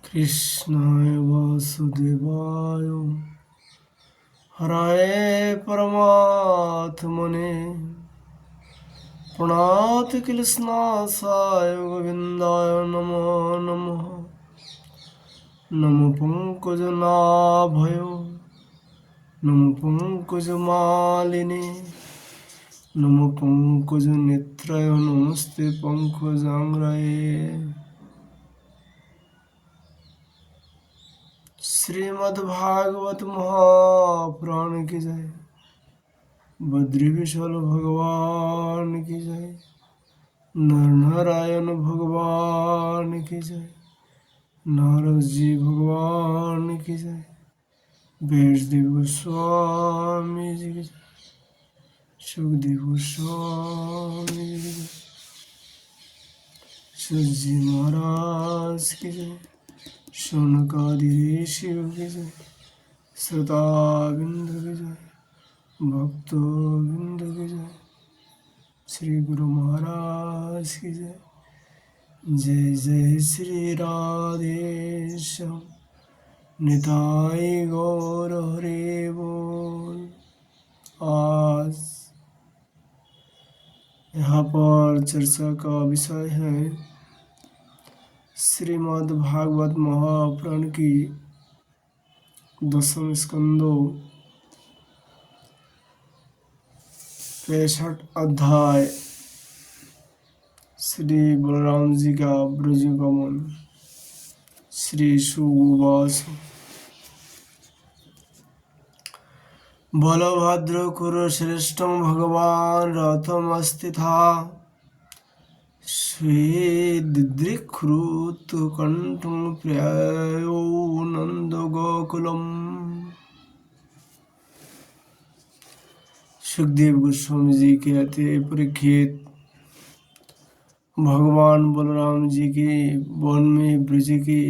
कृष्णाय वासुदेवाय हराय परमात्मने प्रणतक्लेशनाशाय गोविन्दाय नमो नमः। नमो पंकजनाभय नमो पंकजमालिने नमो पंकजनेत्राय नमस्ते पंकजांग्रये। श्रीमद्भागवत महापुराण की जय। बद्री विशाल भगवान की जय। नर नारायण भगवान की जय। नारद जी भगवान की जय। वैष्णदेव गोस्वामी जी की जय। सुखदेव गोस्वामी जी की जय। सूत जी महाराज की जय। शौनकादि ऋषि की जय। सदा बिंद की जय। भक्तों की जय। श्री गुरु महाराज की जय। जय जय श्री राधेश्याम निताई गौर हरे बोल। आज यहाँ पर चर्चा का विषय है श्रीमद् भागवत महापुराण की 10वें स्कंदों 65 अध्याय श्री बलराम जी का ब्रजगमन। श्री सुवास बलभद्र कुरुश्रेष्ठं भगवान रथम स्थिता स्वेदिदृक्रुत कंठं प्रियो नंद गोकुलम। सुखदेव गोस्वामी जी कहते परीक्षित, भगवान बलराम जी के वन में ब्रज की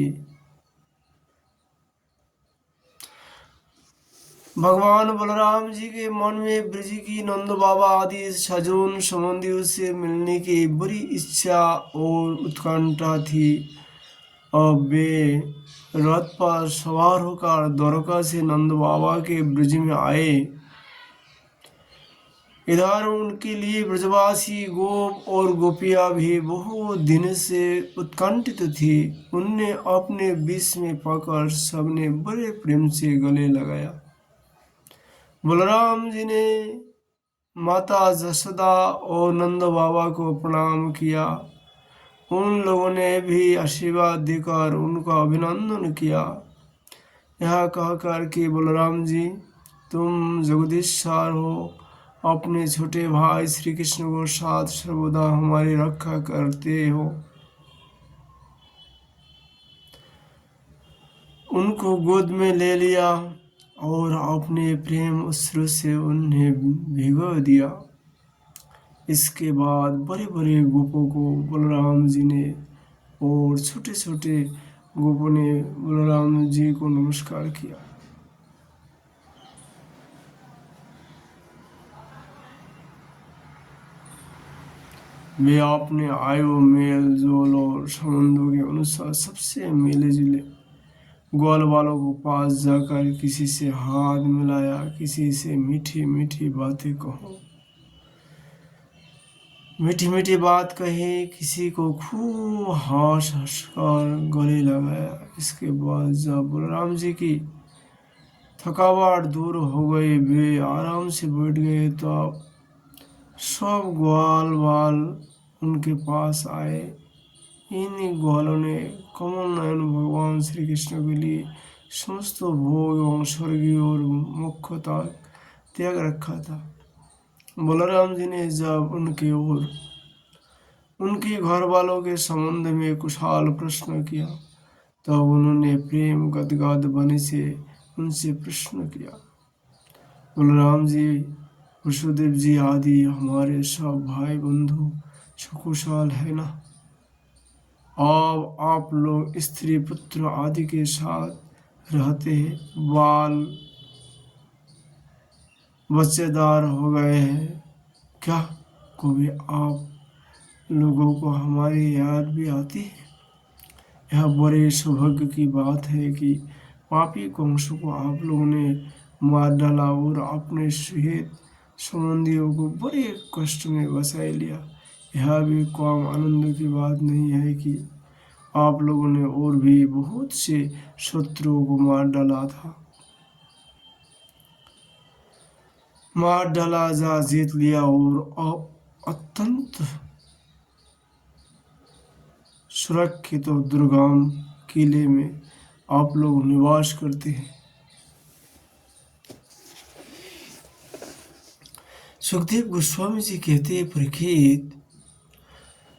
भगवान बलराम जी के मन में ब्रज की नंद बाबा आदि सजोन संबंधियों से मिलने की बड़ी इच्छा और उत्कंठा थी। अब वे रथ पर सवार होकर द्वारका से नंद बाबा के ब्रज में आए। इधर उनके लिए ब्रजवासी गोप और गोपियां भी बहुत दिन से उत्कंठित थी। उनने अपने बीच में पाकर सबने बड़े प्रेम से गले लगाया। बलराम जी ने माता जसोदा और नंद बाबा को प्रणाम किया। उन लोगों ने भी आशीर्वाद देकर उनका अभिनंदन किया। यह कहकर कि बलराम जी, तुम जगदीश्वर हो, अपने छोटे भाई श्री कृष्ण को साथ सर्वदा हमारी रक्षा करते हो। उनको गोद में ले लिया और अपने प्रेम अश्रु से उन्हें भिगो दिया। इसके बाद बड़े बड़े गोपों को बलराम जी ने और छोटे छोटे गोपों ने बलराम जी को नमस्कार किया। वे अपने आयु मेल जोल और संबंधों के अनुसार सबसे मिले जुले। ग्वाल वालों को पास जाकर किसी से हाथ मिलाया, किसी से मीठी मीठी बातें कहो, मीठी मीठी बात कही, किसी को खूब हंस हंस कर गले लगाया। इसके बाद जब बलराम जी की थकावट दूर हो गई, वे आराम से बैठ गए, तो सब ग्वाल वाल उनके पास आए। इन ग्वालों ने कमल नयन भगवान श्री कृष्ण के लिए समस्त भोग एवं स्वर्गीय और मुख्यता त्याग रखा था। बलराम जी ने जब उनके और उनके घर वालों के संबंध में कुशल प्रश्न किया, तब उन्होंने प्रेम गदगद बने से उनसे प्रश्न किया, बलराम जी, वसुदेव जी आदि हमारे सब भाई बंधु सुकुशल है ना? अब आप लोग स्त्री पुत्र आदि के साथ रहते हैं, बाल बच्चेदार हो गए हैं क्या? कभी आप लोगों को हमारी याद भी आती है? यह बड़े सौभाग्य की बात है कि पापी कंस को आप लोगों ने मार डाला और अपने सुहित संबंधियों को बड़े कष्ट में बचा लिया। यह भी कम आनंद की बात नहीं है कि आप लोगों ने और भी बहुत से शत्रुओं को मार डाला जा जीत लिया और अत्यंत सुरक्षित और दुर्गम किले में आप लोग निवास करते हैं। सुखदेव गोस्वामी जी कहते हैं, परीक्षित,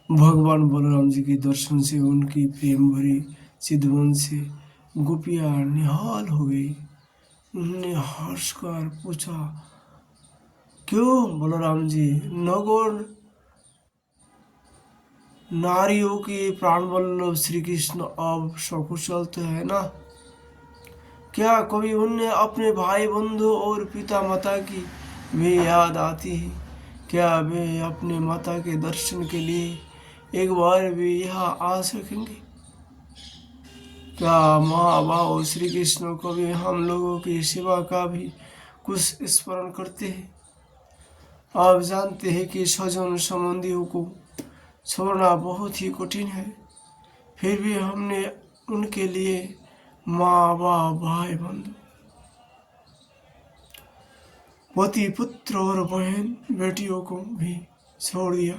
भगवान बलराम जी के दर्शन से उनकी प्रेम भरी चितवन से गोपियां निहाल हो गई। उन्होंने हर्ष कर पूछा, क्यों बलराम जी, नगौर नारियों के प्राण वल्लभ श्री कृष्ण अब सकुशल तो है ना? क्या कभी उन्हें अपने भाई बंधु और पिता माता की भी याद आती है? क्या वे अपने माता के दर्शन के लिए एक बार भी यहाँ आ सकेंगे? क्या माँ बाप श्री कृष्ण कभी हम लोगों की सेवा का भी कुछ स्मरण करते हैं? आप जानते हैं कि स्वजन संबंधियों को छोड़ना बहुत ही कठिन है, फिर भी हमने उनके लिए माँ बाप भाई बंधु पति पुत्र और बहन बेटियों को भी छोड़ दिया।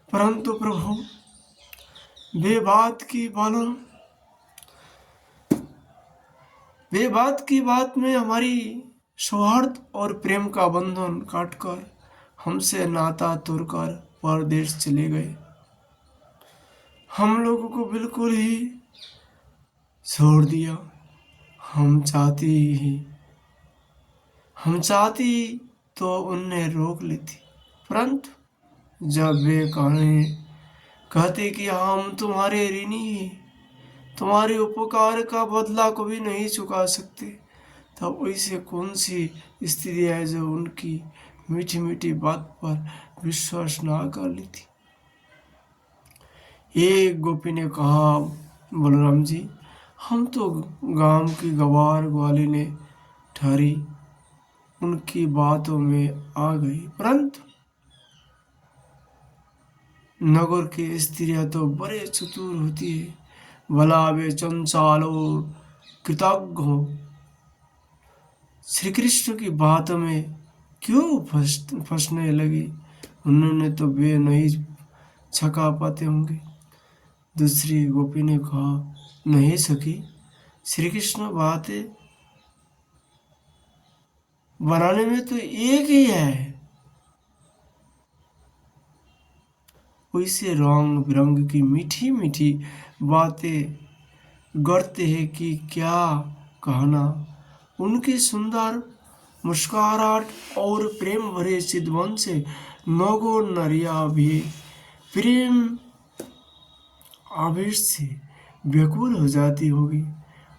परंतु प्रभु, वे बात की बात में हमारी सौहार्द और प्रेम का बंधन काटकर हमसे नाता तोड़कर परदेश चले गए। हम लोगों को बिल्कुल ही छोड़ दिया। हम चाहती तो उनने रोक ली थी, परंतु जब वे कहते कि हम तुम्हारे ऋणी हैं, तुम्हारे उपकार का बदला कभी नहीं चुका सकते, तब ऐसे कौन सी स्थिति है जो उनकी मीठी मीठी बात पर विश्वास ना कर ली थी। एक गोपी ने कहा, बलराम जी, हम तो गांव की गवार ग्वालिनी ठहरी उनकी बातों में आ गई, परंतु नगर की स्त्रियां तो बड़े चतुर होती है, भला वे चंचल और कृतज्ञ हो, श्री कृष्ण की बातों में क्यों फंसने लगी? उन्होंने तो वे नहीं छका पाते होंगे। दूसरी गोपी ने कहा, नहीं सकी, श्री कृष्ण बातें बनाने में तो एक ही है, वैसे रंग बिरंग की मीठी मीठी बातें गढ़ते हैं कि क्या कहना। उनकी सुंदर मुस्कुराहट और प्रेम भरे चितवन से नगो नरिया भी प्रेम आवेश से व्याकुल हो जाती होगी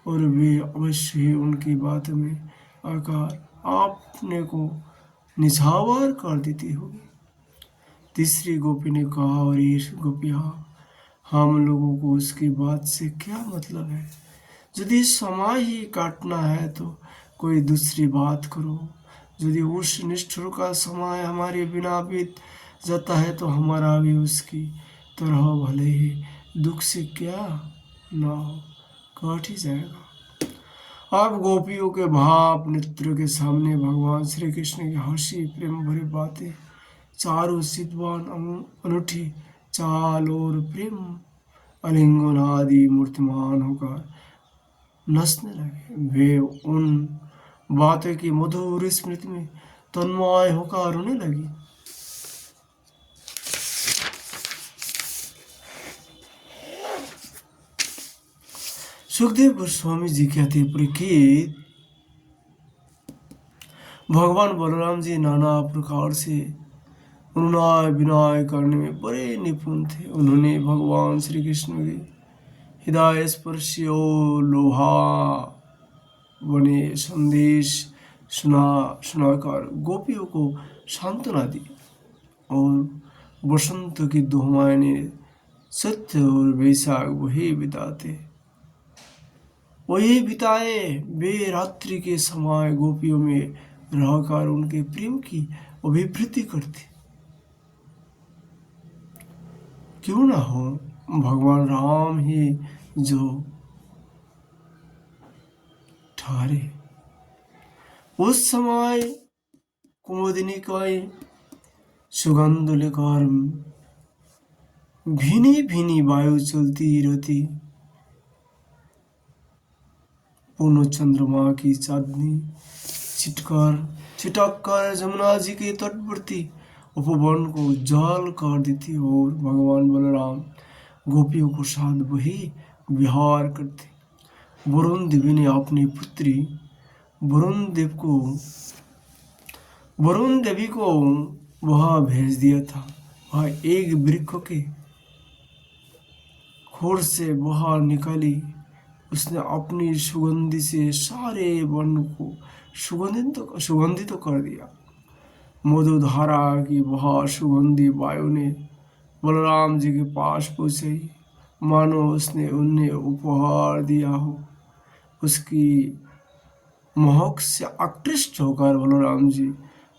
और वे अवश्य ही उनकी बात में आकर आपने को निछावर कर देती होगी। तीसरी गोपी ने कहा, और ये गोपियाँ, हम लोगों को उसकी बात से क्या मतलब है? यदि समय ही काटना है तो कोई दूसरी बात करो। यदि उस निष्ठुर का समय हमारे बिना बीत जाता है तो हमारा भी उसकी तरह भले ही दुख से क्या ना हो, कट ही जाएगा। अब गोपियों के भाव नृत्य के सामने भगवान श्री कृष्ण की हंसी प्रेम भरी बातें चारों सिद्धवान अनूठी चाल और प्रेम अलिंगन आदि मूर्तिमान होकर नचने लगे। वे उन बातों की मधुर स्मृति में तन्मय होकर रोने लगी। सुखदेव गोस्वामी जी कहते, परीक्षित, भगवान बलराम जी नाना प्रकार से अनुनय विनय करने में बड़े निपुण थे। उन्होंने भगवान श्री कृष्ण के हृदय स्पर्शी और लोहा बने संदेश सुनाकर गोपियों को सांत्वना दी और बसंत की दुहाने सत्य और वैशाख वही बिताए वे रात्रि के समय गोपियों में रहकर उनके प्रेम की अभिवृद्धि करते। क्यों ना हो भगवान राम ही जो ठहरे। उस समय कुमुदिनी का सुगंध लेकर भीनी भीनी वायु चलती रहती। पूर्ण चंद्रमा की चांदनी छिटक कर जमुना जी के तटवर्ती उपवन को उज्जवल कर देती और भगवान बलराम गोपियों को साथ वही विहार करते। वरुण देवी ने अपनी पुत्री वरुण देवी को वहां भेज दिया था। वह एक वृक्ष के खोर से बाहर निकली। उसने अपनी सुगंधि से सारे वन को सुगंधित कर दिया। मधुधारा की वह सुगंधी वायु ने बलराम जी के पास पहुंचाई, मानो उसने उन्हें उपहार दिया हो। उसकी महक से आकृष्ट होकर बलराम जी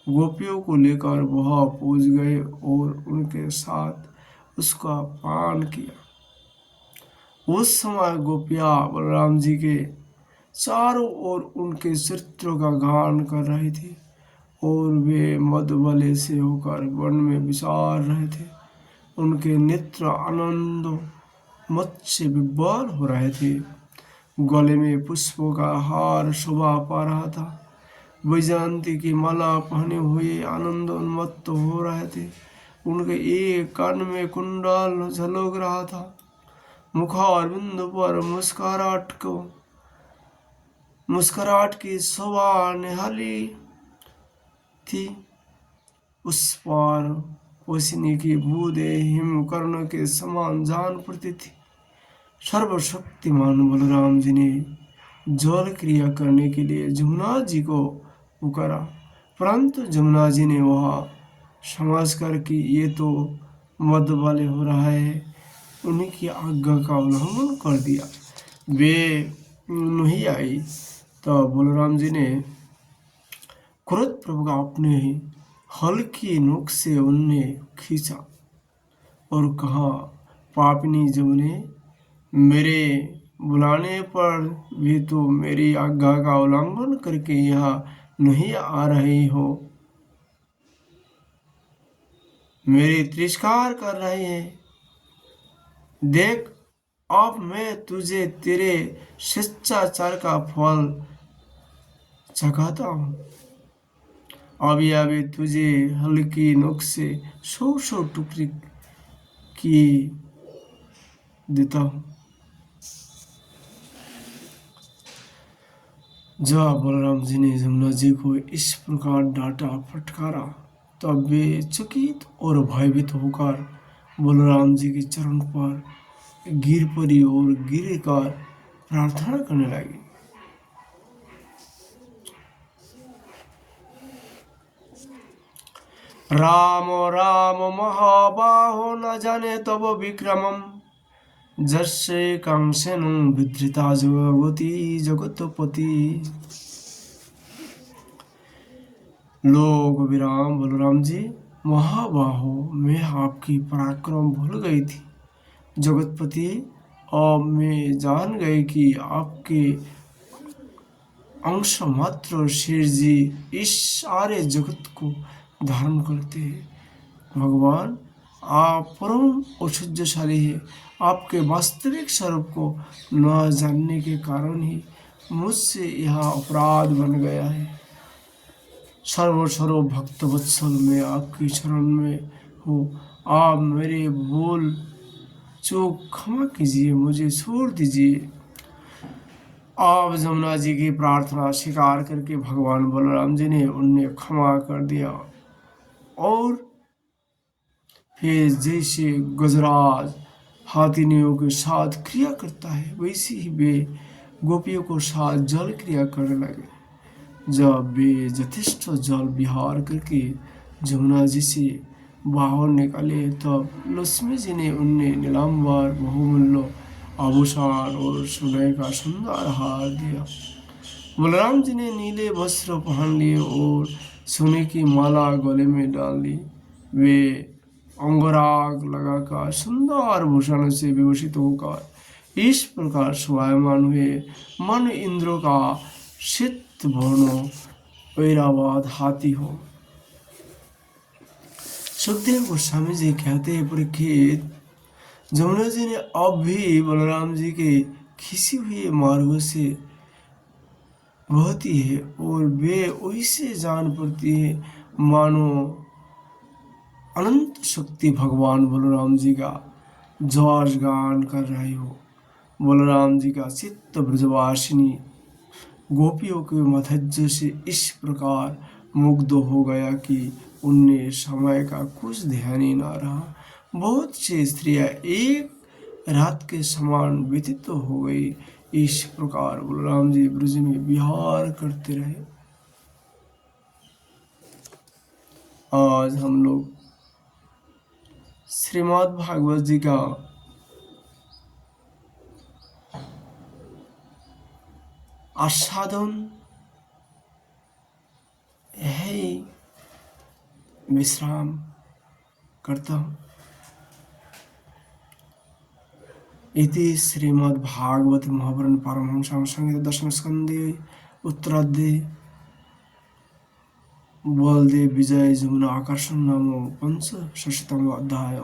गोपियों को लेकर वहां पहुंच गए और उनके साथ उसका पान किया। उस समय गोपियां बलराम जी के चारों ओर उनके चरित्रों का गान कर रहे थे और वे मधुबले से होकर वन में विचार रहे थे। उनके नेत्र आनंद मत से विभोर हो रहे थे। गले में पुष्पों का हार शोभा पा रहा था। वैजयंती की माला पहने हुए आनंद उन्मत्त हो रहे थे। उनके एक कान में कुंडल झलक रहा था। मुखारविंद पर मुस्कुराहट की शोभा निहाली थी। उस पर पसीने की बूंदें हिमकर्ण के समान जान पड़ती थी। सर्वशक्तिमान बलराम जी ने जल क्रिया करने के लिए जमुना जी को पुकारा, परंतु जमुना जी ने वह समझकर कि ये तो मद वाले हो रहा है, उन्हीं की आज्ञा का उल्लंघन कर दिया। वे नहीं आई तो बलराम जी ने क्रोध प्रभु का अपने हल्की नोक से उन्हें खींचा और कहा, पापिनी जमुने, मेरे बुलाने पर भी तो मेरी आज्ञा का उल्लंघन करके यहाँ नहीं आ रही हो, मेरी तिरस्कार कर रहे हैं। देख, अब मैं तुझे तेरे शिष्टाचार का फल चखाता हूँ। अभी तुझे हल्की नोक से 100 टुकड़ी की देता हूँ। जब बलराम जी ने जमुना जी को इस प्रकार डांटा फटकारा तब वे चकित और भयभीत होकर बलराम जी के चरण पर गिर पड़ी और गिर कर प्रार्थना करने लगी। राम राम महाबाहो न जाने तब विक्रमम, जस्य कांसेन विधृता जगवती जगतपति। लोग विराम बलराम जी महाबाहो, मैं आपकी पराक्रम भूल गई थी। जगतपति, अब मैं जान गई कि आपके अंश मात्र शेर जी इस सारे जगत को धारण करते हैं। भगवान, आप परम औषध्यशाली है। आपके वास्तविक स्वरूप को न जानने के कारण ही मुझसे यह अपराध बन गया है। सर्व भक्त वत्सल में आपकी शरण में हूँ। आप मेरे बोल चूक क्षमा कीजिए, मुझे छोड़ दीजिए। आप जमुना जी की प्रार्थना स्वीकार करके भगवान बलराम जी ने उन्हें क्षमा कर दिया और फिर जैसे गजराज हाथिनियों के साथ क्रिया करता है वैसे ही वे गोपियों को साथ जल क्रिया करने लगे। जब वे यथेष्ट जल विहार करके जमुना जी से बाहर निकाले तब लक्ष्मी जी ने उन्हें नीलांबर बहुमूल्य आभूषण और सोने का सुंदर हार दिया। बलराम जी ने नीले वस्त्र पहन लिए और सोने की माला गले में डाल ली। वे अंगराग लगाकर सुंदर भूषणों से विभूषित होकर इस प्रकार शोभायमान हुए मन इंद्र का चित्त भरनो ऐरावत हाथी हो। सुखदेव गोस्वामी जी कहते हैं, परीक्षित, जमुना जी ने अब भी बलराम जी के खिसी हुए मार्गों से बहती है और वे वैसे जान पड़ती है मानो अनंत शक्ति भगवान बलराम जी का जौज गान कर रहे हो। बलराम जी का चित्त ब्रजवासिनी गोपियों के मधज्ज से इस प्रकार मुग्ध हो गया कि उनने समय का कुछ ध्यान ही ना रहा। बहुत सी स्त्रियां एक रात के समान व्यतीत हो गई। इस प्रकार बलराम जी ब्रज में विहार करते रहे। आज हम लोग श्रीमद् भागवत जी का आस्वादन है विश्राम करता हूँ। इति श्रीमद्भागवत महापुराण पारमहंस संहिता दशम स्कंदे उत्तरार्धे बलदेव विजय जमुना आकर्षण नामो पंचषष्ठतमो अध्याय।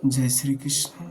जय श्री कृष्ण।